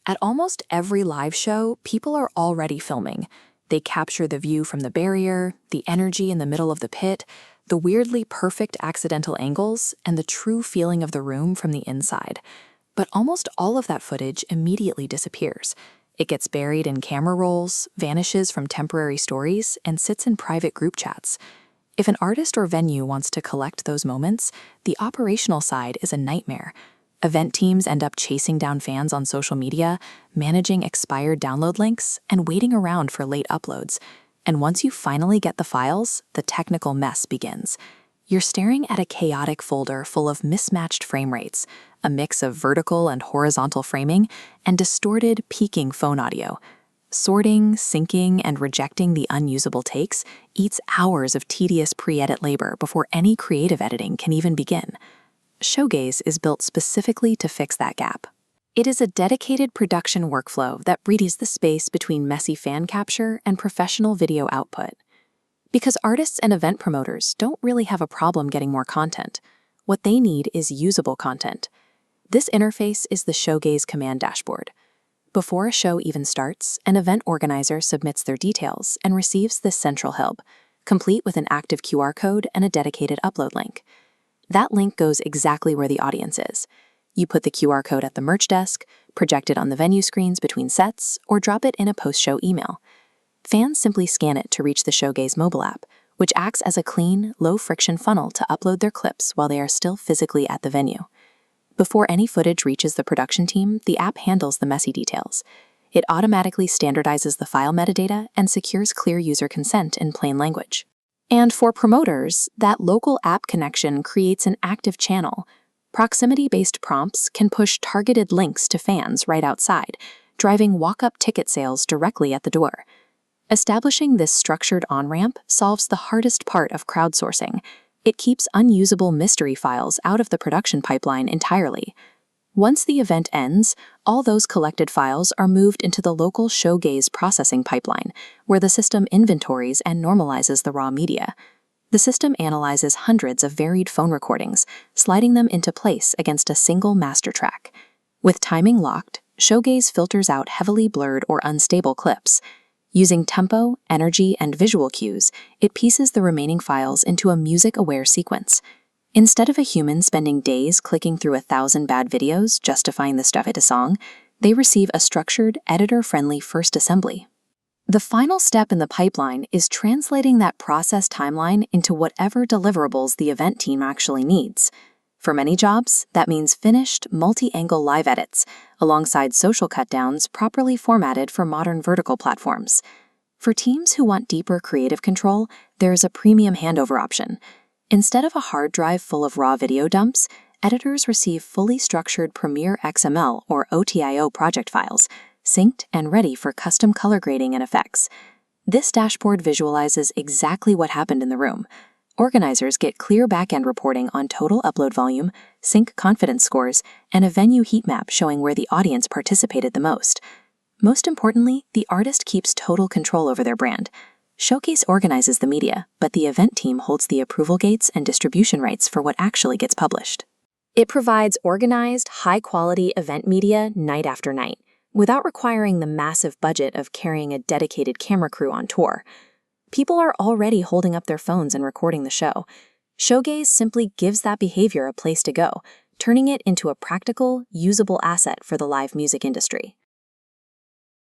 At almost every live show, people are already filming. They capture the view from the barrier, the energy in the middle of the pit, the weirdly perfect accidental angles, and the true feeling of the room from the inside. But almost all of that footage immediately disappears. It gets buried in camera rolls, vanishes from temporary stories, and sits in private group chats. If an artist or venue wants to collect those moments, the operational side is a nightmare. Event teams end up chasing down fans on social media, managing expired download links, and waiting around for late uploads. And once you finally get the files, the technical mess begins. You're staring at a chaotic folder full of mismatched frame rates, a mix of vertical and horizontal framing, and distorted, peaking phone audio. Sorting, syncing, and rejecting the unusable takes eats hours of tedious pre-edit labor before any creative editing can even begin. Showgaze is built specifically to fix that gap. It is a dedicated production workflow that bridges the space between messy fan capture and professional video output. Because artists and event promoters don't really have a problem getting more content. What they need is usable content. This interface is the Showgaze command dashboard. Before a show even starts, an event organizer submits their details and receives this central hub, complete with an active QR code and a dedicated upload link. That link goes exactly where the audience is. You put the QR code at the merch desk, project it on the venue screens between sets, or drop it in a post-show email. Fans simply scan it to reach the Showgaze mobile app, which acts as a clean, low-friction funnel to upload their clips while they are still physically at the venue. Before any footage reaches the production team, the app handles the messy details. It automatically standardizes the file metadata and secures clear user consent in plain language. And for promoters, that local app connection creates an active channel. Proximity-based prompts can push targeted links to fans right outside, driving walk-up ticket sales directly at the door. Establishing this structured on-ramp solves the hardest part of crowdsourcing. It keeps unusable mystery files out of the production pipeline entirely. Once the event ends, all those collected files are moved into the local Showgaze processing pipeline, where the system inventories and normalizes the raw media. The system analyzes hundreds of varied phone recordings, sliding them into place against a single master track. With timing locked, Showgaze filters out heavily blurred or unstable clips. Using tempo, energy, and visual cues, it pieces the remaining files into a music-aware sequence. Instead of a human spending days clicking through 1,000 bad videos just to find the stuff at a song, they receive a structured, editor-friendly first assembly. The final step in the pipeline is translating that process timeline into whatever deliverables the event team actually needs. For many jobs, that means finished, multi-angle live edits, alongside social cutdowns properly formatted for modern vertical platforms. For teams who want deeper creative control, there is a premium handover option. Instead of a hard drive full of raw video dumps, editors receive fully structured Premiere XML or OTIO project files, synced and ready for custom color grading and effects. This dashboard visualizes exactly what happened in the room. Organizers get clear backend reporting on total upload volume, sync confidence scores, and a venue heat map showing where the audience participated the most. Most importantly, the artist keeps total control over their brand. Showgaze organizes the media, but the event team holds the approval gates and distribution rights for what actually gets published. It provides organized, high-quality event media night after night, without requiring the massive budget of carrying a dedicated camera crew on tour. People are already holding up their phones and recording the show. Showgaze simply gives that behavior a place to go, turning it into a practical, usable asset for the live music industry.